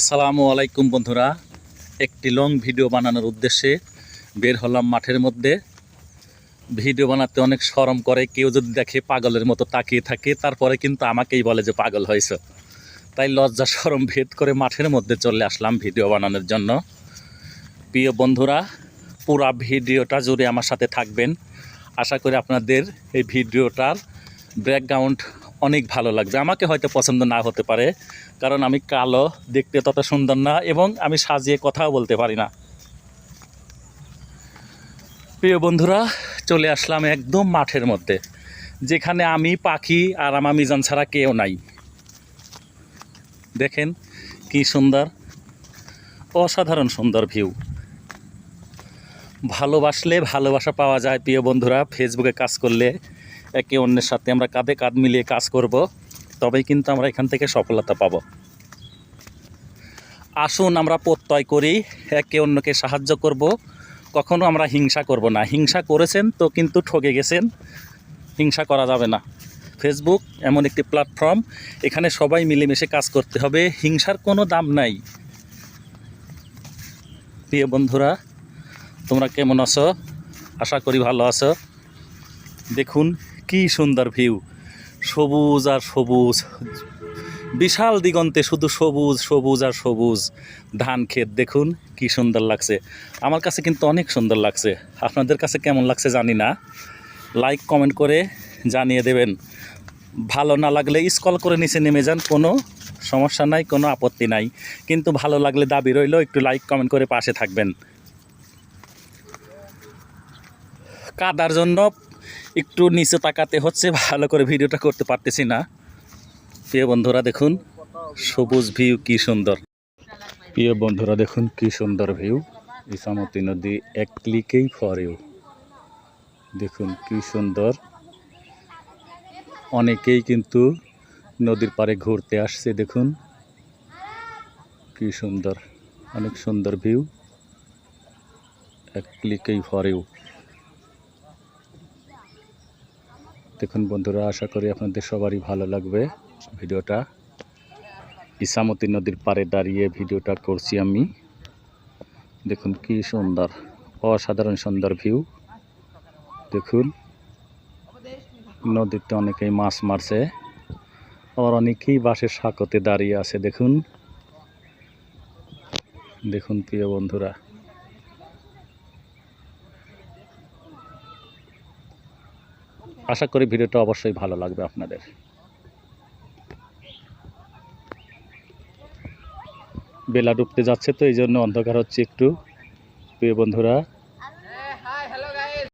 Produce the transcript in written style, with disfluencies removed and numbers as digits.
আসসালামু আলাইকুম বন্ধুরা, একটি লং ভিডিও বানানোর উদ্দেশ্যে বের হলাম মাঠের মধ্যে। ভিডিও বানাতে অনেক শরম করে, কেউ যদি দেখে পাগলের মতো তাকিয়ে থাকে, তারপরে কিন্তু আমাকেই বলে যে পাগল হয়েছ। তাই লজ্জা শরম ভেদ করে মাঠের মধ্যে চলে আসলাম ভিডিও বানানোর জন্য। প্রিয় বন্ধুরা, পুরা ভিডিওটা জুড়ে আমার সাথে থাকবেন। আশা করি আপনাদের এই ভিডিওটার ব্যাকগ্রাউন্ড অনেক ভালো লাগবে। আমাকে হয়তো পছন্দ না হতে পারে, কারণ আমি কালো, দেখতে তত সুন্দর না, এবং আমি সাজিয়ে কথাও বলতে পারি না। প্রিয় বন্ধুরা, চলে আসলাম একদম মাঠের মধ্যে, যেখানে আমি, পাখি আর আমার মিজান ছাড়া কেউ নাই। দেখেন কি সুন্দর, অসাধারণ সুন্দর ভিউ। ভালোবাসলে ভালোবাসা পাওয়া যায় প্রিয় বন্ধুরা। ফেসবুকে কাজ করলে একে অন্যের সাথে আমরা কাঁধে কাঁধ মিলিয়ে কাজ করব, তবেই কিন্তু আমরা এখান থেকে সফলতা পাব। আসুন আমরা প্রত্যয় করি, একে অন্যকে সাহায্য করব, কখনো আমরা হিংসা করব না। হিংসা করেছেন তো কিন্তু ঠকে গেছেন, হিংসা করা যাবে না। ফেসবুক এমন একটি প্ল্যাটফর্ম, এখানে সবাই মিলেমিশে কাজ করতে হবে, হিংসার কোনো দাম নাই। প্রিয় বন্ধুরা, তোমরা কেমন আছো? আশা করি ভালো আছো। দেখুন কি সুন্দর ভিউ, সবুজ আর সবুজ, বিশাল দিগন্তে শুধু সবুজ সবুজ আর সবুজ ধান ক্ষেত। দেখুন কি সুন্দর লাগছে, আমার কাছে কিন্তু অনেক সুন্দর লাগছে। আপনাদের কাছে কেমন লাগছে জানি না, লাইক কমেন্ট করে জানিয়ে দেবেন। ভালো না লাগলে স্ক্রল করে নিচে নেমে যান, কোনো সমস্যা নাই, কোনো আপত্তি নাই, কিন্তু ভালো লাগলে দাবি রইল একটু লাইক কমেন্ট করে পাশে থাকবেন। কাদার জন্য একটু নিচে তাকাতে হচ্ছে, ভালো করে ভিডিওটা করতে পারতেছি না। প্রিয় বন্ধুরা দেখুন সবুজ ভিউ কি সুন্দর। প্রিয় বন্ধুরা দেখুন কি সুন্দর ভিউ, ইছামতি নদী এক ক্লিকেই ফর ইউ। দেখুন কি সুন্দর, অনেকেই কিন্তু নদীর পাড়ে ঘুরতে আসছে। দেখুন কি সুন্দর, অনেক সুন্দর ভিউ, এক ক্লিকেই ফর ইউ। দেখুন বন্ধুরা, আশা করি আপনাদের সবারই ভালো লাগবে ভিডিওটা। ইছামতি নদীর পাড়ে দাঁড়িয়ে ভিডিওটা করছি আমি। দেখুন কি সুন্দর, অসাধারণ সুন্দর ভিউ। দেখুন নদীতে অনেকেই মাছ মারছে, আবার অনেকেই বাঁশের সাঁকোতে দাঁড়িয়ে আছে। দেখুন দেখুন প্রিয় বন্ধুরা, আশা করি ভিডিওটা অবশ্যই ভালো লাগবে আপনাদের। বেলা ডুবতে যাচ্ছে তো এই জন্য অন্ধকার হচ্ছে একটু। প্রিয় বন্ধুরা,